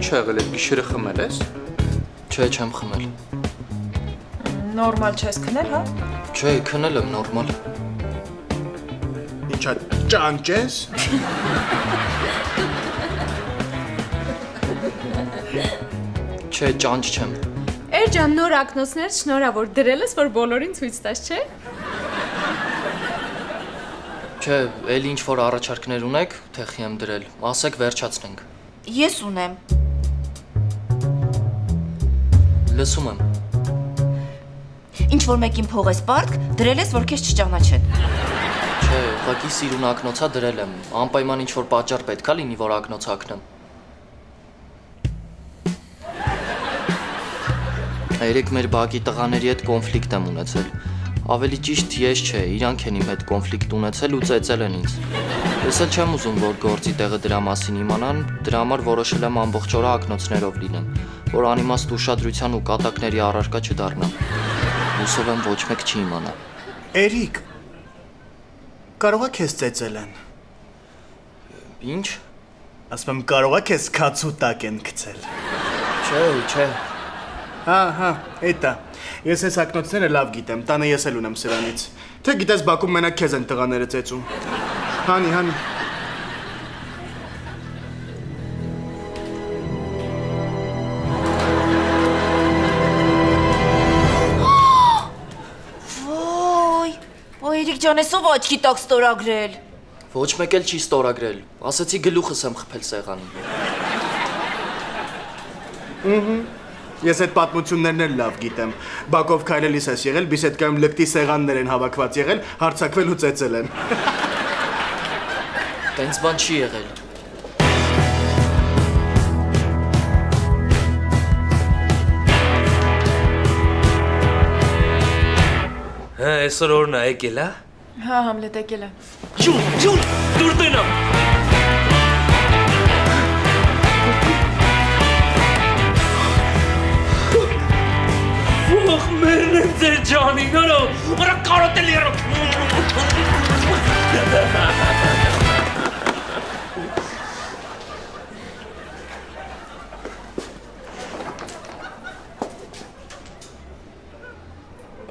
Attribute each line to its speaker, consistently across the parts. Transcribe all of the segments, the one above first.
Speaker 1: Ինչ ա եղել, գիշերը խմել ես։
Speaker 2: Չէ, չեմ խմել։
Speaker 3: Նորմալ չես քնել, հա։
Speaker 2: Չէ, քնել եմ նորմալ։
Speaker 1: Ինչա ճանճ ես։
Speaker 2: Չէ, ճանճ չեմ։
Speaker 3: Էրջան, նոր ակնոցներ շնորհավոր դրել ես, որ բոլորին ցույց տաս, չէ։
Speaker 2: Չէ, էլի ինչ որ առաջարկներ ունեք, թեխի եմ դրել, ասեք վերջացնենք։
Speaker 4: Ես ունեմ։
Speaker 2: Լսում եմ։
Speaker 4: Ինչ որ մեկին փող ես պարտք, դրել ես, որ քեզ չճանաչեն։
Speaker 2: Չէ, ուղղակի սիրուն ակնոցա դրել եմ, անպայման ինչ որ պատճառ պետք է լինի, որ ակնոց ակնեմ։ Երեք մեր բակի տղաների հետ կոնֆլիկտ եմ ունեցել։ Ավելի ճիշտ ես չէ, իրանք են իմ հետ կոնֆլիկտ ունեցել ու ծեծել են ինձ։ Ես էլ չեմ ուզում, որ գործի տեղը դրա մասին իմանան, դրա համար որոշել եմ ամբողջ օրը ակնոցներով լինեմ, որ անիմաստ ուշադրության ու կատակների առարկա չդառնամ։ Հուսով եմ ոչ մեկ չի իմանա։
Speaker 1: Էրիկ, կարող է քեզ ծեծել են։
Speaker 2: Ինչ։
Speaker 1: Ասում եմ, կարող է քեզ քացու տակ են գցել։
Speaker 2: Չէ։
Speaker 1: Հա, էտա։ Ես այս ակնոցները լավ գիտեմ, տանը ես էլ ունեմ սրանից։ Թե գիտես բակում մենակ քեզ են տղաները ծեծում։ Հանի։
Speaker 4: Ոյ, Էրիկ ջան, ես ով աչքի տակ ստորագրել։
Speaker 2: Ոչ մեկ էլ չի ստորագրել։ Ասացի գլուխս եմ խփել սեղանին։
Speaker 1: Ես այդ պատմություններն էլ լավ գիտեմ։ Բակով քայլելիս ես եղել, բիսեդկայում լկտի սեղաններ են հավաքված եղել, հարցակվել ու ծեծել են։
Speaker 2: Տենց բան չի եղել։
Speaker 5: Հա, այսօր օրն է եկել, հա։
Speaker 3: Հա, Համլետ եկել է։
Speaker 5: Ջուն, դուր տենամ։ Ох, մերն եմ ձեր ջանին, նորո, ուրա կարոտել երո։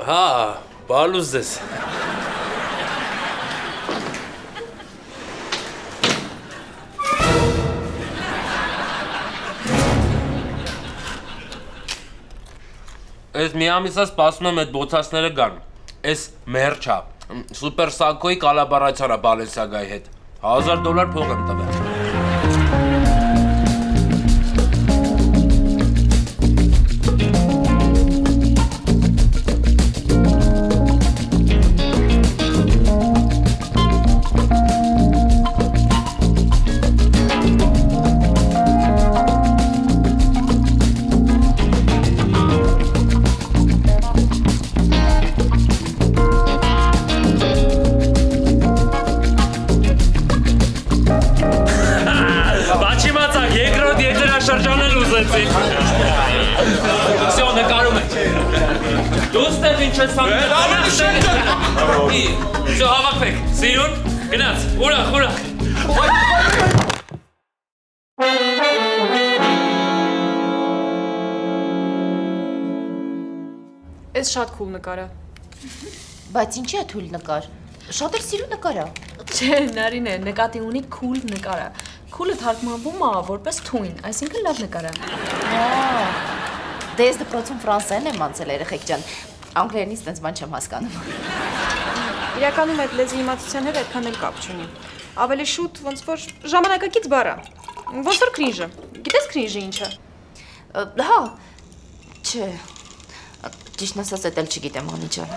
Speaker 5: Հա, բալուզ ես։ Ես մի ամիսա սպասում եմ այդ բոցացները գան, ես մերճ է, սուպեր սակոյի կալաբարացիան է Բալենսիագայի հետ, $1000 փող եմ տվել։ Всё, նկարում ենք։ Դուստև ինչ ես անում։ Всё, հավաքվեք։ Սիրուն, գնաց։ Ուրախ։
Speaker 3: Էս շատ քուլ նկար է։
Speaker 4: Բայց ինչի է թույլ նկար։ Շատ էլ սիրուն նկար է։
Speaker 3: Չէ, Նարին է, նկատի ունի քուլ նկար է։ Քուլը թարգմանվում է որպես թույն, այսինքն լավ նկար է։
Speaker 4: Դե ես դպրոցում ֆրանսերեն եմ անցել երեխեք ջան, անգլերենից տենց բան չեմ հասկանում։
Speaker 3: Իրականում այդ լեզվի իմացության հետ այդքան էլ կապ չունի։ Ավելի շուտ ոնց որ ժամանակակից բառ է։ Ոնց որ քրինժը։ Գիտես քրինժը ինչ է։
Speaker 4: Հա, չէ։ Ճիշտն ասած էլ չգիտեմ Անի ջան։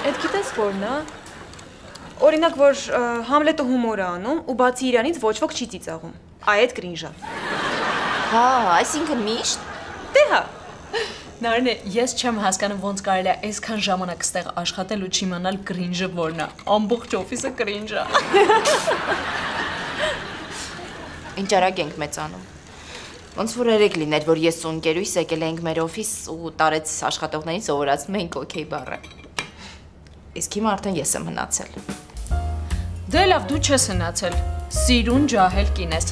Speaker 3: Այդ գիտես որն է։ Օրինակ որ Համլետը հումոր է անում ու բացի իրանից ոչ ոք չի ծիծաղում։ Այդ քրինժը։
Speaker 4: Հա, այսինքն միշտ։
Speaker 3: Դե հա։
Speaker 6: Նարինե, ես չեմ հասկանում ոնց կարելի է այսքան ժամանակ ստեղ աշխատել ու չիմանալ կրինժը որն է։ Ամբողջ օֆիսը կրինժ է։
Speaker 4: Ինչ արագ ենք մեծանում։ Ոնց որ երեք լիներ, որ ես ու ընկերուհիս եկել էինք մեր օֆիս ու տարեց աշխատողներին սովորացնում էինք օքեյ բառը։ Իսկ հիմա արդեն ես եմ հնացել։
Speaker 6: Դե լավ, դու չես հնացել։ Սիրուն ջահել կին ես։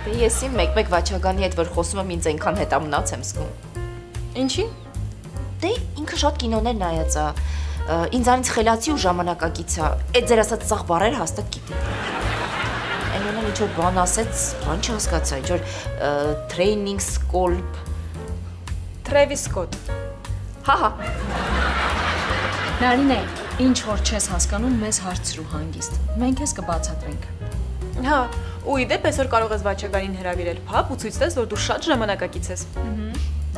Speaker 4: Դե ես իմ մեկ-մեկ վաչագանի հետ որ խոսում եմ ինձ այնքան հետամնաց եմ զգում։
Speaker 3: Ինչի՞։
Speaker 4: Դե ինքը շատ կինոներ նայած է, ինձանից խելացի ու ժամանակակից է, այդ ձեր ասած սաղ բառեր հաստատ գիտի։ Այնոնը ինչ-որ բան ասեց, բան չհասկացա, ինչ-որ training scalp։
Speaker 3: Travis Scott։
Speaker 4: Հա։
Speaker 6: Նարինե, ինչ որ չես հասկանում, մեզ հարցրու հանգիստ։ Մենք ես կբացատրենք։
Speaker 3: Հա, ու իդեպ այսօր կարող ես վաչագանին հրավիրել փապ ու ցույց տես, որ դու շատ ժամանակակից ես։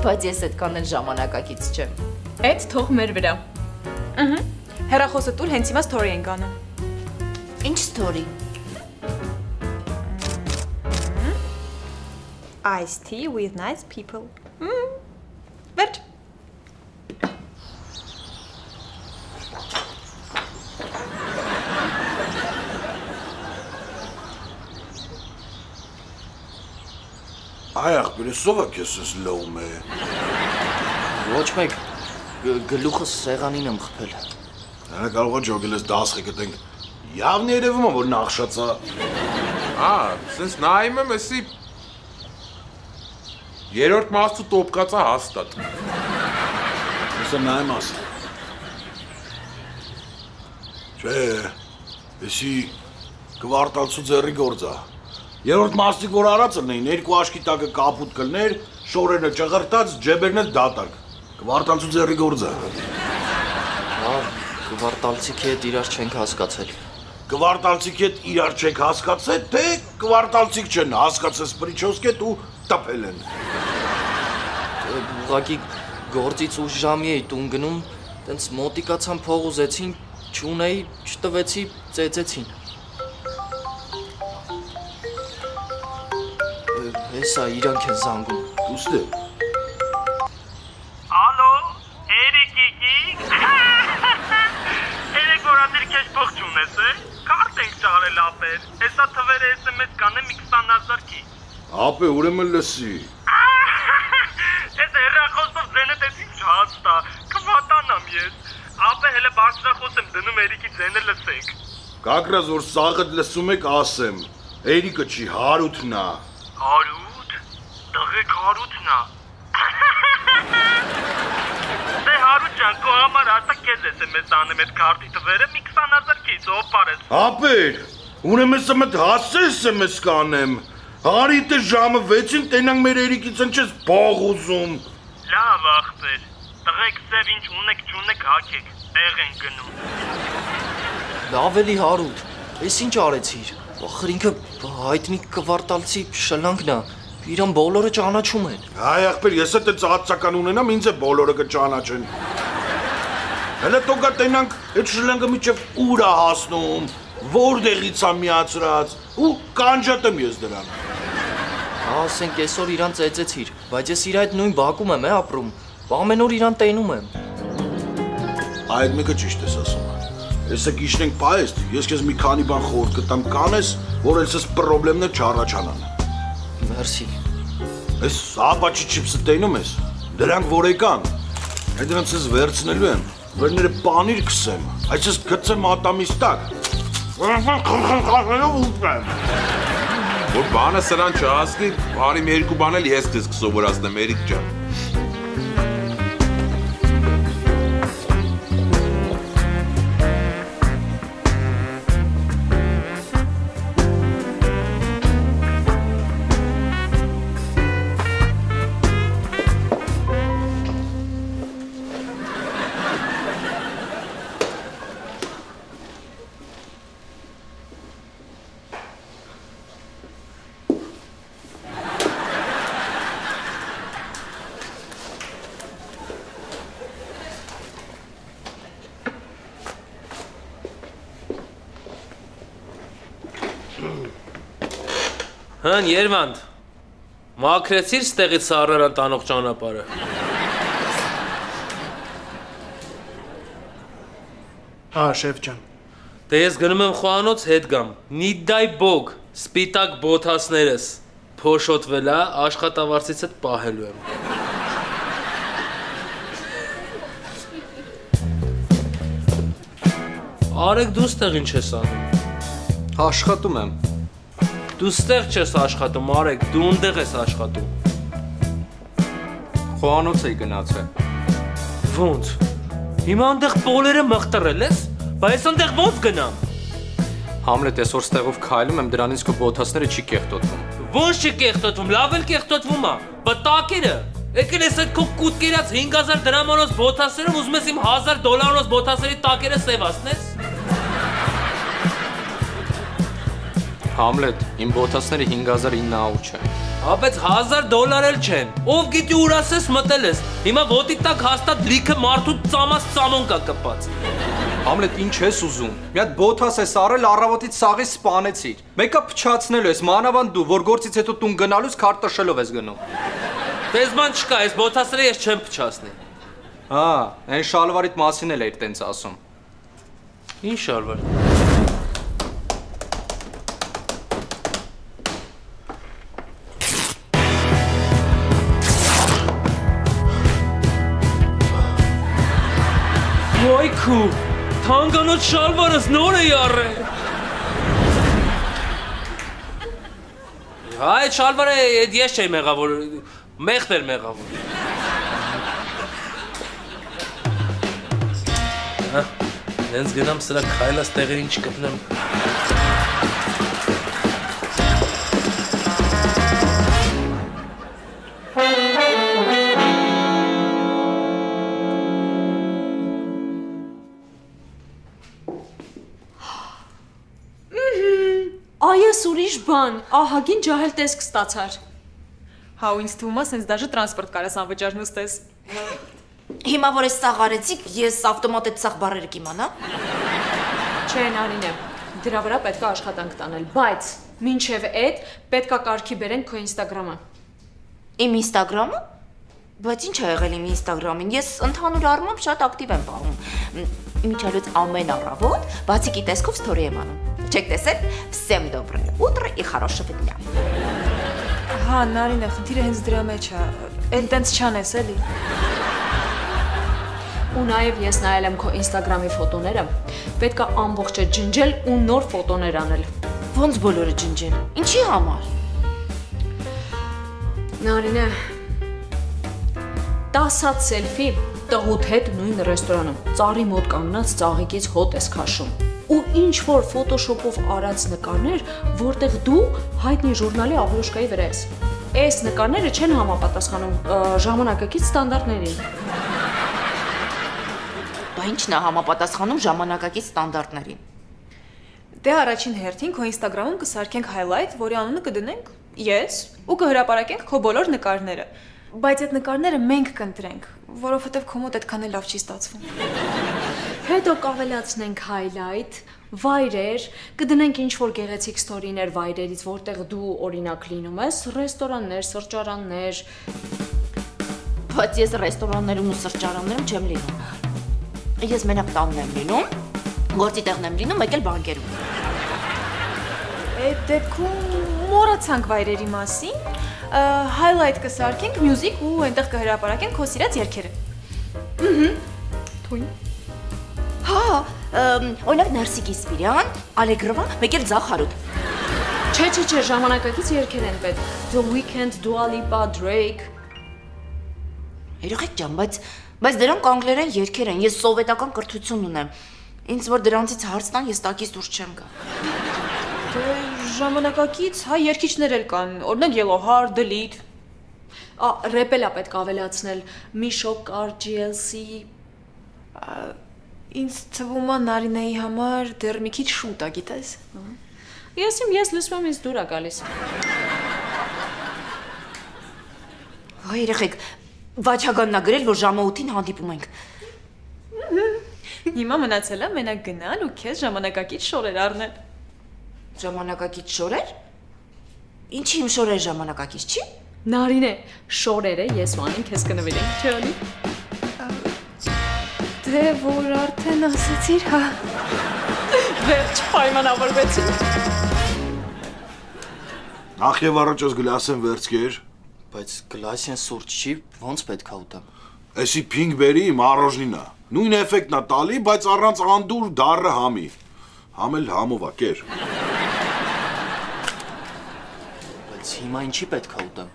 Speaker 4: Բայց ես այդքան էլ ժամանակակից չեմ։
Speaker 6: Այդ թող մեր վրա։
Speaker 3: Հեռախոսը տուր, հենց հիմա story ենք անում։
Speaker 4: Ինչ story։
Speaker 3: Iced tea with nice people։ Վերջ։
Speaker 7: Այ ախպերը սովա քեզ լոում է։
Speaker 2: Ոչ մեկ գլուխս սեղանին եմ խփել։
Speaker 7: Նա կարող է ջոգել ես 10 գտենք։ Явно երևում է որ նախշացա։
Speaker 5: Սենց նայում եմ էսի երրորդ մասը տոպկացա հաստատ։
Speaker 7: Ես նայում ասա։ Չէ, էսի կվարտալցու ձեռի գործա։ Երրորդ մասիկ որ արած լինեին, երկու աշկի տակը կապուտ կլներ, շորերը ճղրտած, ջեբերն էլ դատարկ։ Կվարտալցու ձեռի գործը։
Speaker 2: Հա, կվարտալցիքի հետ իրար չենք հասկացել։
Speaker 7: Կվարտալցիքի հետ իրար չեք հասկացել, թե կվարտալցիք չեն հասկացել պրիչոսկետ ու տպել են։
Speaker 2: Ուղղակի գործից ուշ ժամի էի տուն գնում, տենց մոտիկացան փող ուզեցին, չունեի, չտվեցի, ծեծեցին։ Հեսա իրանք են զանգում։
Speaker 7: Ուստե։
Speaker 8: Ալո, Էրիկիկի։ Երեք որ ադիր քեզ փող չունես է։ Կարտ ենք ճարել ապեր։ Հեսա թվերը SMS կանեմ 20,000 քի։
Speaker 7: Ապե ուրեմն լսի։
Speaker 8: Ես հեռախոսով ձենը տեսի չհաստա։ Կվատանամ ես։ Ապե հələ բարձրախոս եմ դնում Էրիկի ձենը լսեք։
Speaker 7: Կակրազ որ սաղը լսում եք ասեմ։ Էրիկը չի հարութն է։
Speaker 8: Հարութ։ Դղեք հարութն է։ Դե հարութ ջան, քո համար հաստա քեզ SMS անեմ այդ քարտի թվերը 20,000 քից ով parես։
Speaker 7: Ապեր, ուրեմն ես մտ հասես SMS կանեմ։ Հարիտը ժամը 6-ին տենանք մեր Էրիկից ընչես փող ուզում։
Speaker 8: Լավ ախպեր։ Տղեկ սև ինչ ունեք չունեք հակեք, տեղ են գնում։
Speaker 2: Ավելի հարուտ, ես ինչ արեցիր, ախր ինքը հայտնի կվարտալցի շլանքն է, իրան բոլորը ճանաչում են։
Speaker 7: Այ ախպեր, ես էլ ծածական ունենամ, ինձ է բոլորը կճանաչեն։ Հələ տոկա տենանք այդ շլանգը միջև ուր է հասնում, որտեղից է միացրած, ու կանջատեմ ես դրան։
Speaker 2: Ասենք այսօր իրան ծեծեցիր, բայց ես իր այդ նույն բակում եմ ապրում, ամեն օր իրան տենում եմ։
Speaker 7: Այդ մեկը ճիշտ ես ասում։ Եսը գիշնենք պայեստ, ես քեզ մի քանի բան խորհուրդ կտամ կանես, որ այսպես խնդիրները չառաջանան։
Speaker 2: Մերսի։
Speaker 7: Այս ապաչի չիպսը տենում ես, դրանք որ եկան, այդ դրանց ես վերցնելու եմ, վերները պանիր կսեմ, այսպես գցեմ ատամիս տակ։
Speaker 5: Որ բանը սրան չհասնի, բարի մի երկու բան էլ ես քեզ կսովորացնեմ, Էրիկ ջան։ Հան Երվանդ, մաքրեցիր ստեղից սառարան տանող ճանապարհը։
Speaker 1: Հա, շեֆ ջան։
Speaker 5: Դե ես գնում եմ խոհանոց հետ գամ։ Նիդայ բոգ, սպիտակ բոթասներս, փոշոտվելա, աշխատավարձից հետ պահելու եմ։ Արեք դու ստեղ ինչ ես անում։
Speaker 9: Աշխատում եմ։
Speaker 5: Դու ստեղ չես աշխատում, Արեգ, դու ունդեղ ես աշխատում։
Speaker 9: Խոհանոց էի գնացել։
Speaker 5: Ոնց։ Հիմա այնտեղ պոլերը մղտրել ես, բայց այնտեղ ոնց գնամ։
Speaker 9: Համլետ, այսօր ստեղով քայլում եմ, դրանից քո բոթասները չի կեղտոտվում։
Speaker 5: Ոնց չի կեղտոտվում, լավ էլ կեղտոտվում է։ Պտակերը։ Եկել ես այդ քո կուտկերած 5000 դրամանոց բոթասներով ուզում ես իմ $1000 բոթասների տակերը սևացնես։
Speaker 9: Համլետ, իմ բոթասները 5900 չեն։
Speaker 5: Բայց $1000 էլ չեն։ Ով գիտի ուր ասես մտել ես։ Հիմա ոտի տակ հաստատ լիքը մարդու ծամած ծամոն կա կպած։
Speaker 9: Համլետ, ինչ ես ուզում։ Մի հատ բոթաս ես առել, առավոտից սաղից սպանեցիր։ Մեկը փչացնելու ես, մանավանդ դու, որ գործից հետո տուն գնալուց քարտ տշելով ես գնում։
Speaker 5: Դες բան չկա, այս բոթասները ես չեմ փչացնի։
Speaker 9: Հա, այն շալվարիդ մասին էլ էիր տենց ասում։
Speaker 5: Ինչ շալվար։ Ոյքու, թանկանոց շալվարս նոր էի առել։ Հա, այդ շալվարը ես չէի մեղավոր, մեղտ էր մեղավոր։ Հա, նենց գնամ սրա քայլած տեղերին չկպնեմ։
Speaker 6: Այս ուրիշ բան, ահագին ջահել տեսք ստացար։
Speaker 3: Հա, ու ինձ թվում է, սենց դաժե տրանսպորտ կարես անվճար նստես։
Speaker 4: Հիմա որ ես սաղ արեցիք, ես ավտոմատ այդ սաղ բառերը կիմանա։
Speaker 6: Չէ, Նարինե, դրա վրա պետք է աշխատանք տանել, բայց մինչև այդ պետք է կարգի բերենք քո Instagram-ը։
Speaker 4: Իմ Instagram-ը։ Բայց ինչ ա եղել իմ Instagram-ին։ Ես ընդհանուր առմամբ շատ ակտիվ եմ պահում։ Մինչելուց ամեն առավոտ բացիկի տեսքով story եմ անում։ Չեք տեսել։ Всем доброе утро и хорошего дня։
Speaker 3: Հա, Նարինե, խնդիրը հենց դրա մեջ է։ Էն տենց չանես էլի։
Speaker 6: Ու նաև ես նայել եմ քո Instagram-ի ֆոտոները։ Պետք է ամբողջը ջնջել ու նոր ֆոտոներ անել։
Speaker 4: Ոնց բոլորը ջնջեն։ Ինչի համար։
Speaker 6: Նարինե, 10 սելֆի տղուտ հետ նույն ռեստորանում, ծառի մոտ կանգնած ծաղիկից հոտ ես քաշում։ Ու ինչ որ ֆոտոշոպով արած նկարներ, որտեղ դու հայտնի ժուրնալի աղյոշկայի վրա ես։ Այս նկարները չեն համապատասխանում ժամանակակից ստանդարտներին։
Speaker 4: Դա ինչն է համապատասխանում ժամանակակից ստանդարտներին։
Speaker 3: Դե առաջին հերթին քո Instagram-ում կսարքենք highlight, որի անունը կդնենք ես ու կհրապարակենք քո բոլոր նկարները։ Բայց այդ նկարները մենք կընտրենք, որովհետև քո մոտ այդքան էլ լավ չի ստացվում։
Speaker 6: Հետո կավելացնենք highlight, վայրեր, կդնենք ինչ-որ գեղեցիկ ստորիներ վայրերից, որտեղ դու օրինակ լինում ես, ռեստորաններ, սրճարաններ։
Speaker 4: Բայց ես ռեստորաններում ու սրճարաններում չեմ լինում։ Ես մենակ տանն եմ լինում, գործի տեղն եմ լինում, մեկ էլ բանկերում։
Speaker 3: Այդ դեպքում մոռացանք վայրերի մասին, highlight կսարքենք, music ու այնտեղ կհրապարակենք քո սիրած երգերը։ Թույն։
Speaker 4: Հա, օրինակ Նարսիկի Սպիրյան, Ալեգրովա, մեկ էլ Ձախ Հարութ։
Speaker 6: Չէ, ժամանակակից երգեր են պետք։ The Weeknd, Dua Lipa, Drake։
Speaker 4: Երեխեք ջան, բայց դրանք անգլերեն երգեր են, ես սովետական կրթություն ունեմ։ Ինձ որ դրանցից հարց տան, ես տակից դուրս չեմ գա։
Speaker 3: Դե ժամանակակից հայ երգիչներ էլ կան, օրինակ Yellow Heart, Delete։
Speaker 6: Ռեպելա պետք ավելացնել, Միշո կար, GLC։
Speaker 3: Ինձ թվում է Նարինեի համար դեռ մի քիչ շուտ է, գիտես։
Speaker 6: Ես լսում եմ ինձ դուր է գալիս։
Speaker 4: Հայ երեխեք, Վաչագանն է գրել, որ ժամը 8-ին հանդիպում ենք։
Speaker 3: Հիմա մնացել է մենակ գնալ ու քեզ ժամանակակից շորեր առնել։
Speaker 4: Ժամանակակից շորեր։ Ինչի իմ շորեր ժամանակակից չի։
Speaker 6: Նարինե, շորերը ես ու Անին քեզ կնվիրենք, չէ՞ Ալի։
Speaker 3: Դե որ արդեն ասեցիր, հա։
Speaker 6: Վերջ պայմանավորվեցինք։
Speaker 7: Նախ եւ առաջ ես գլասեն վերցկեր։
Speaker 2: Բայց գլասեն սուրճ չի, ոնց պետք է ուտեմ։
Speaker 7: Էսի փինգբերի մառոժնինա։ Նույն էֆեկտն է տալի, բայց առանց անդուր դառը համի։ Համել համով է կեր։
Speaker 2: Բայց հիմա ինչի պետք է ուտեմ։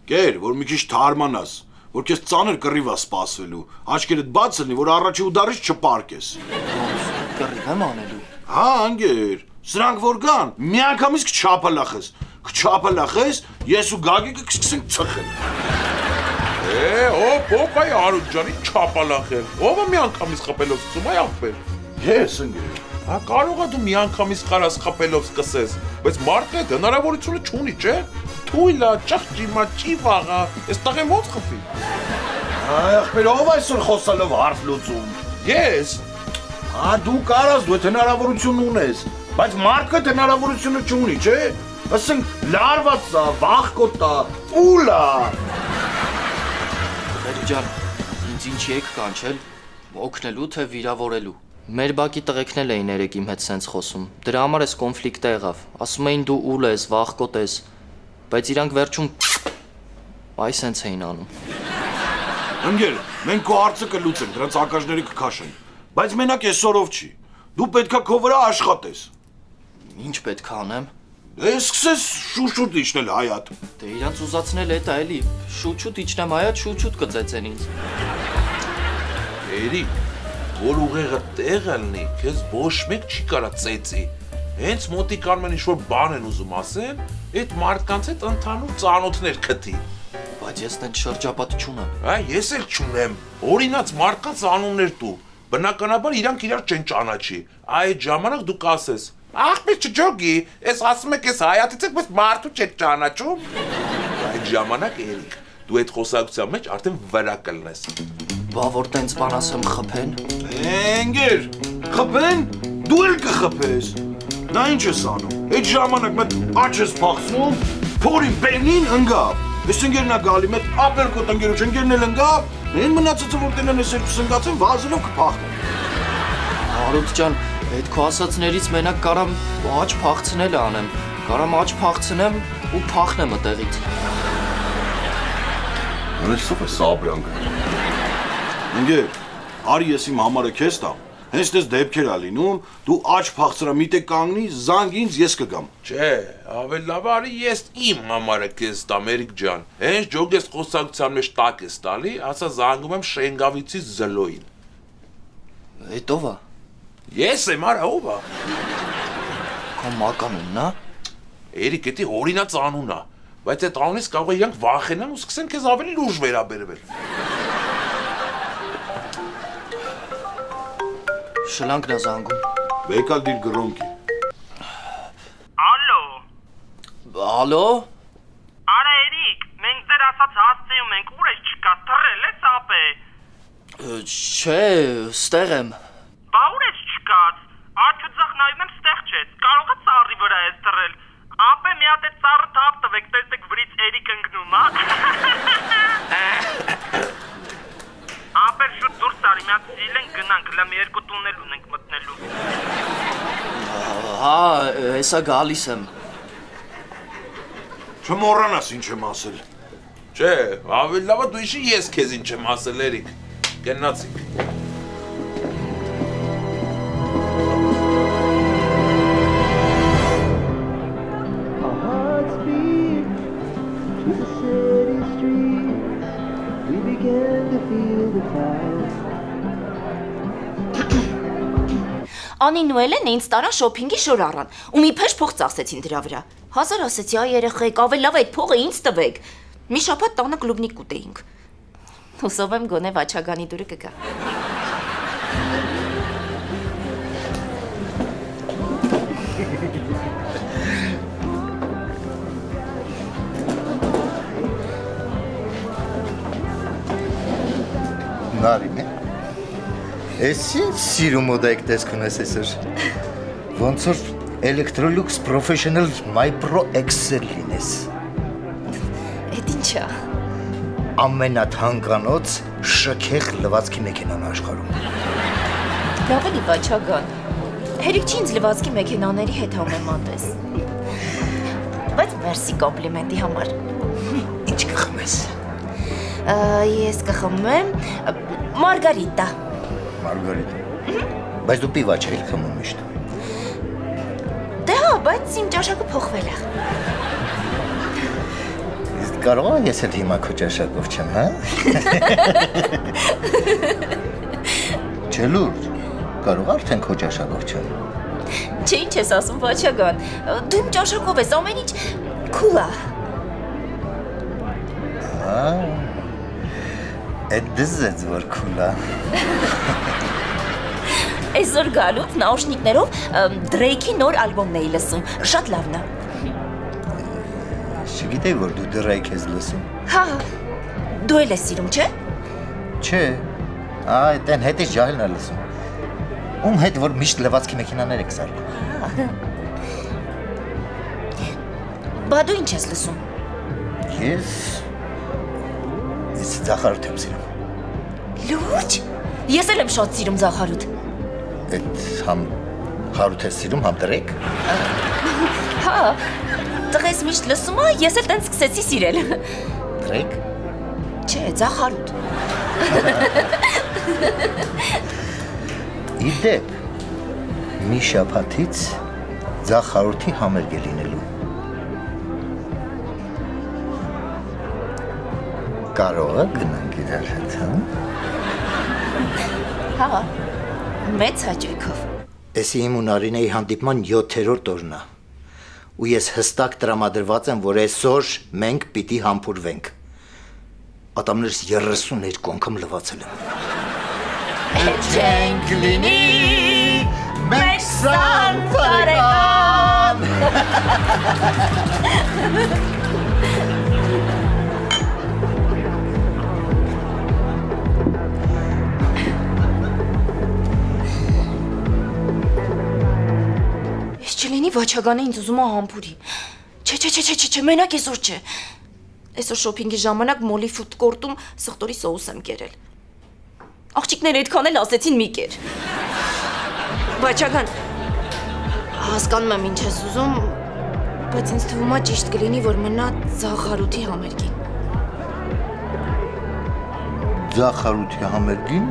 Speaker 7: Կեր, որ մի քիչ թարմանաս, որ քեզ ծանր կռիվ է սպասվելու, աչքերդ բաց լինի, որ առաջի ուդարից չպարկես։
Speaker 2: Կռիվ եմ անելու։
Speaker 7: Հա, անգեր, սրանք որ գան, միանգամից կչափալախես, ես ու Գագիկը կսկսենք ծխել։
Speaker 10: Ով այ Արուտ ջանի չափալախել։ Ով է միանգամից խփելով սկսում այ ախպեր։
Speaker 7: Ես անգեր։
Speaker 10: Հա կարող է դու միանգամից կարաս խփելով սկսես, բայց մարդը այդ հնարավորությունը չունի, չէ՞։ Թույլա, ճղճի, մաճի վաղա, այս տղեն ոնց խփի։
Speaker 7: Այ ախպեր, ով այսօր խոսալով հարց լուծում։
Speaker 10: Ես։
Speaker 7: Հա դու կարաս, դու այդ հնարավորություն ունես, բայց մարդը այդ հնարավորությունը չունի, չէ՞։ Ասենք լարվածա, վախկոտա, ուլա։
Speaker 2: Տղերի ջան, ինձ ինչի եք կանչել, օգնելու թե վիրավորելու։ Մեր բակի տղեկն էլ էին երեք իմ հետ սենց խոսում։ Դրա համար էս կոնֆլիկտը եղավ։ Ասում էին դու ուլ ես, վախկոտ ես, բայց իրանք վերջում այ սենց էին անում։
Speaker 7: Ընկեր, մենք քո հարցը կլուծենք, դրանց ակաժները կքաշենք, բայց մենակ այսօրով չի։ Դու պետքա քո վրա աշխատես։
Speaker 2: Ինչ պետք է անեմ։
Speaker 7: Սկսես շուշուտ իջնել հայատ։
Speaker 2: Դե իրանց ուզացնել է դա էլի։ Շուչուտ իջնեմ հայատ, շուչուտ կծեծեն ինձ։
Speaker 10: Էրի, որ ուղեղը տեղ ելնի, քեզ ոչ մեկ չի կարա ծեծի։ Հենց մոտիկ արմեն ինչ-որ բան են ուզում ասեն, այդ մարդկանց հետ ընդհանուր ծանոթներ քթի։
Speaker 2: Բայց ես տենց շրջապատ չունեմ։
Speaker 10: Ես էլ չունեմ։ Օրինաց մարդկանց անուններ տու։ Բնականաբար իրանք իրար չեն ճանաչի։ Այդ ժամանակ դու կասես. Ախպեր չջոգի, ես ասում եք ես հայատից եք, բայց մարդու չեք ճանաչում։ Այդ ժամանակ Էրիկ, դու այդ խոսակցության մեջ արդեն վրա կլնես։
Speaker 2: Բա որ տենց բան ասեմ խփեն։
Speaker 7: Ընկեր, խփեն, դու էլ կխփես։ Դա ինչ ես անում։ Այդ ժամանակ մեծ աչ ես փախցնում, փորին բենին ընկավ։ Ես ընկերնա գալի մեծ ապերկոտ ընկերոջ ընկերն էլ ընկավ, այն մնացածը որ տենան ես երկուս ընկացեն, վազելով կփախնեն։
Speaker 2: Արուտ ջան, այդ քո ասածներից մենակ կարամ աչ փախցնել անեմ։ Կարամ աչ փախցնեմ ու փախնեմ այդտեղից։
Speaker 7: Անեցով է սաբրանքը։ Ընկեր, արի ես իմ համարը քեզ տամ։ Հենց դες դեպքեր ա լինում, դու աչ փախցրա միտե կանգնի, զանգ ինձ ես կգամ։
Speaker 10: Չէ, ավելի լավ արի ես իմ համարը քեզ տամ Էրիկ ջան։ Հենց ջոգես խոսակցության մեջ տակ ես տալի, ասա զանգում եմ Շենգավիցի զլոին։
Speaker 2: Էդ ով է։
Speaker 10: Ես եմ արա ով է։
Speaker 2: Քո մականունն է։
Speaker 10: Էրիկ, դա օրինաց անուն է, բայց այդ անունից կարող է իրանք վախենան ու սկսեն քեզ ավելի լուրջ վերաբերվել։
Speaker 2: Շլանքն է զանգում։
Speaker 7: Բեկալ դիր գրոնքի։
Speaker 8: Ալո։
Speaker 2: Ալո։
Speaker 8: Արա Էրիկ, մենք ձեր ասած հասցեում ենք, ուր ես չկաս, թռել ես ապե։
Speaker 2: Չէ, ստեղ եմ։
Speaker 8: Բա ուր ես չկաս։ Աչու ձախ նայում եմ, ստեղ չես։ Կարող է ծառի վրա ես թռել։ Ապե մի հատ այդ ծառը թափ տվեք, տեսեք վրից Էրիկ ընկնում, հա։ Ապեր շուտ դուրս արի, մի հատ սիլենք գնանք, հլա մի երկու տունել ունենք մտնելու։
Speaker 2: Հա, հեսա գալիս եմ։
Speaker 7: Չմոռանաս ինչ եմ ասել։
Speaker 10: Չէ, ավելի լավ է դու իշի ես քեզ ինչ եմ ասել Էրիկ։ Գնացինք։
Speaker 4: Անին ու Էլենը ինձ տարան շոփինգի շոր առան ու մի փեշ փող ծախսեցին դրա վրա։ 1000 ասեցի, այ երեխեք, ավելի լավ այդ փողը ինձ տվեք։ Մի շաբաթ տանը կլուբնիկ ուտեինք։ Հուսով եմ գոնե Վաչագանի դուրը կգա։
Speaker 11: Նարին է։ Ես ինչ սիրում ու դեք տեսք ունես այսօր։ Ոնց որ Electrolux Professional Micro Excel լինես։
Speaker 4: Էդ ինչա։
Speaker 11: Ամենաթանկանոց շքեղ լվացքի մեքենան աշխարհում։
Speaker 4: Լավ էլի Վաչագան։ Հերիք չի ինձ լվացքի մեքենաների հետ համեմատես։ Բայց մերսի կոմպլիմենտի համար։
Speaker 11: Ինչ կխմես։
Speaker 4: Ես կխմեմ Մարգարիտա։
Speaker 11: Մարգարիտա։ Բայց դու պիվա չէ, խմում միշտ։
Speaker 4: Դե հա, բայց իմ ճաշակը փոխվել է։
Speaker 11: Կարող եմ ես էլ հիմա քո ճաշակով չեմ, հա? Չէ լուրջ, կարող արդեն քո ճաշակով չեմ։
Speaker 4: Չէ, ինչ ես ասում, Վաչագան, դու իմ ճաշակով ես, ամեն ինչ քուլ է։
Speaker 11: Էդ դզեց որ քուլ է։
Speaker 4: Այսօր գալուց նաուշնիկներով Դրեյքի նոր ալբոմն էի լսում, շատ լավն է։
Speaker 11: Չգիտեի, որ դու Դրեյք ես լսում։
Speaker 4: Հա, դու էլ ես սիրում, չէ։
Speaker 11: Չէ, այդեն հետից ջահելն է լսում։ Ում հետ, որ միշտ լվացքի մեքենաներ եք սարքում։
Speaker 4: Բա դու ինչ ես լսում։
Speaker 11: Ես Զախարութ եմ սիրում։
Speaker 4: Լուրջ, ես էլ եմ շատ սիրում Զախարութ։
Speaker 11: Էդ համ Հարութ ես սիրում, համ Դրեյք։
Speaker 4: Հա, տղես միշտ լսում է, ես էլ տենց սկսեցի սիրել։
Speaker 11: Դրեյք։
Speaker 4: Չէ, Զախարութ։
Speaker 11: Իդեպ, մի շաբաթից Զախարութի համերգ է լինելու։ Կարող է գնանք իրար հետ, հա։
Speaker 4: Հա, մեծ հաճույքով։
Speaker 11: Էսի իմ ու Նարինեի հանդիպման 7-րդ օրն է։ Ու ես հստակ տրամադրված եմ, որ այսօր մենք պիտի համբուրվենք։ Ատամներս 32 անգամ լվացել եմ։
Speaker 4: Չենք լինի մեկ սան բարեկամ։ Չլինի Վաչագանը ինձ ուզում է համբուրի։ Չէ, մենակ այսօր չէ։ Այսօր շոփինգի ժամանակ մոլի ֆուդ կորտում սխտորի սոուս եմ կերել։ Աղջիկները այդքան էլ ասեցին մի կեր։ Վաչագան, հասկանում եմ ինչ ես ուզում, բայց ինձ թվում է ճիշտ կլինի, որ մնա Զախարութի համերգին։
Speaker 11: Զախարութի համերգին։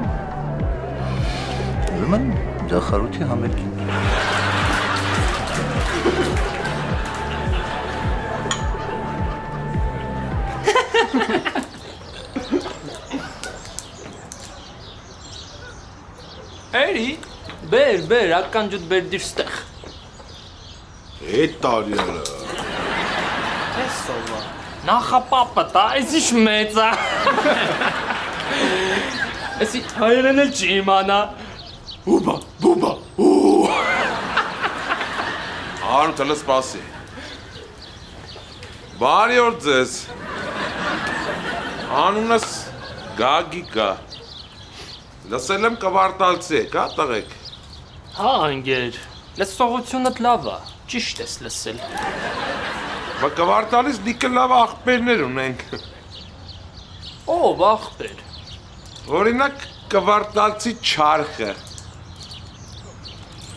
Speaker 11: Ուրեմն Զախարութի համերգին։
Speaker 5: Էրի, բեր, ականջուտ բեր դիր ստեղ։
Speaker 7: Էդ տարիանը։
Speaker 5: Էս սովա։ Նախապապը տա, այս ինչ մեծ է։ Էսի հայերեն էլ չի իմանա։ Ուբա, ու։
Speaker 10: Արութ հլը սպասի։ Բարի օր ձեզ։ Անունս Գագիկա։ Լսել եմ կվարտալցի եք, հա տղեկ։
Speaker 5: Հա ընկեր, լսողությունդ լավ է, ճիշտ ես լսել։
Speaker 10: Բա կվարտալից լիքը լավ աղբերներ ունենք։
Speaker 5: Ով աղբեր։
Speaker 10: Օրինակ կվարտալցի չարխը։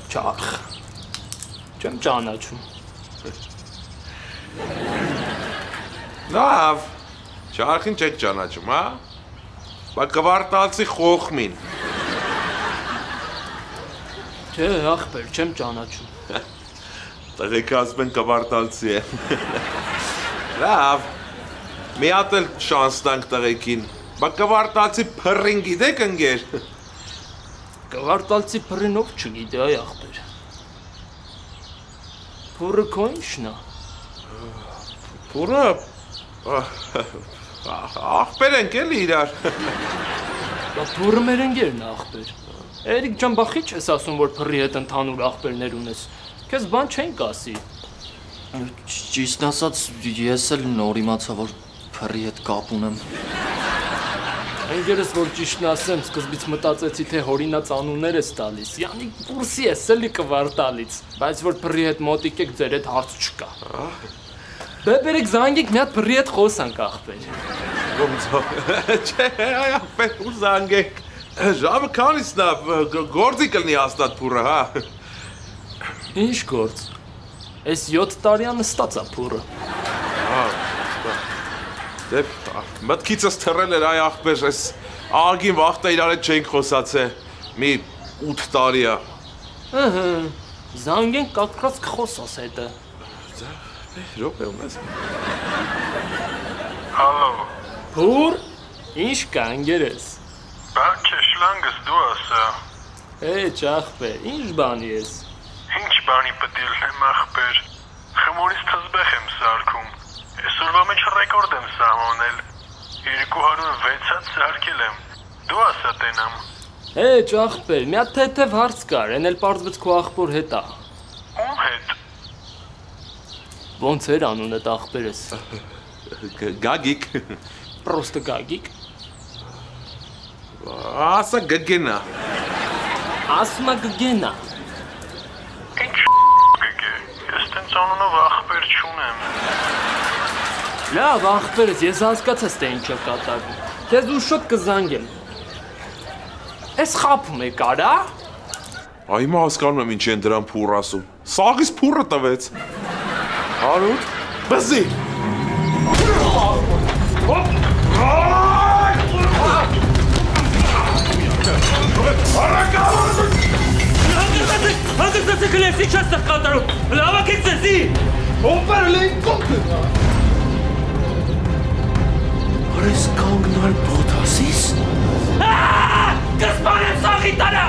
Speaker 5: Չարխ։ Չեմ ճանաչում։
Speaker 10: Լավ, չարխին չեք ճանաչում, հա։ Բա կվարտալցի խոխմին։
Speaker 5: Չէ, աղբեր, չեմ ճանաչում։
Speaker 10: Տղեկ ասում են կվարտալցի է։ Լավ, մի հատ էլ շանս տանք տղեկին։ Բա կվարտալցի փռին գիտեք ընկեր։
Speaker 5: Կվարտալցի փռին ով չգիտի, այ աղբեր։ Փուրը քո ի՞նչն է։
Speaker 10: Փուրը աղբեր ենք էլի իրար։
Speaker 5: Բա փուրը մեր ընկերն է աղբեր։ Էրիկ ջան, բա խիչ ես ասում, որ փռի հետ ընդհանուր աղբերներ ունես։ Քեզ բան չենք ասի։
Speaker 2: Ճիշտ ասած, ես էլ նոր իմացա, որ փռի հետ կապ ունեմ։
Speaker 5: Ընկերս որ ճիշտն ասեմ, սկզբից մտածեցի, թե հորինած անուններ ես տալիս։ Յանի կուրսի ես էլի կվարտալից, բայց որ փռի հետ մոտիկ եք, ձեր հետ հարց չկա։ Բերեք զանգեք, մի հատ փռի հետ խոսանք աղբեր։
Speaker 10: Չէ, այ աղբեր, ու զանգեք։ Ժամը քանիսն է, գործի կլնի հաստատ փուրը, հա։
Speaker 5: Ինչ գործ։ Այս 7 տարյա նստած է փուրը։
Speaker 10: Դե մտքիցս թռել էր այ աղբեր, այս աղագին վաղտա իրար հետ չենք խոսացել։ Մի 8 տարի է։
Speaker 5: Ըհը, զանգենք կակրած կխոսաս հետը։
Speaker 10: Րոպե ունես։
Speaker 12: Հալո։
Speaker 5: Փուր, ինչ կա ընկերս։
Speaker 12: Բաչե շլանգս դու ասա։
Speaker 5: Ջախպեր, ինչ բանի ես։
Speaker 12: Ինչ բանի պետք է լնեմ ախպեր։ Խմորից թզբեխ եմ սարքում։ Այսօրվա մեջ ռեկորդ եմ սահմանել։ 206-ած սարքել եմ։ Դու ասա տենամ։
Speaker 5: Ջախպեր, մի հատ թեթև հարց կար, էն էլ պարզվեց քո ախպոր հետ է։
Speaker 12: Ում հետ։
Speaker 5: Ոնց էր անունդ ախպերս։
Speaker 10: Գագիկ։
Speaker 5: Պրոստը Գագիկ։
Speaker 10: Ասա Գգենա։
Speaker 5: Ասմա Գգենա։
Speaker 12: Ինչ գգե։ Ես տենց անունով ախպեր չունեմ։
Speaker 5: Լավ, ախպերս, ես հասկացա թե ինչ է կատարվում։ Քեզ ու շոտ կզանգեմ։ Էս խափում եք արա։
Speaker 10: Այ հիմա հասկանում եմ ինչ են դրան փուռ ասում։ Սաղից փուռը տվեց։ Հարուտ, բզի։
Speaker 13: Հանգստացեք լեզի չես տեղ կատարում, լավակեք ձեզի։
Speaker 10: Օպեր լեն կոմպը։ Արես կանգնալ բոթասիս։
Speaker 13: Կսպանեմ սաղի տարա։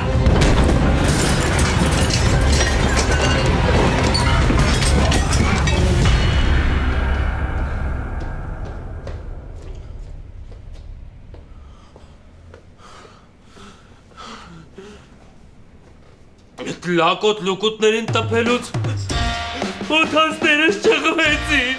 Speaker 13: Այդ լակոտ լուկուտներին տպելուց օթանցներս չղվեցին։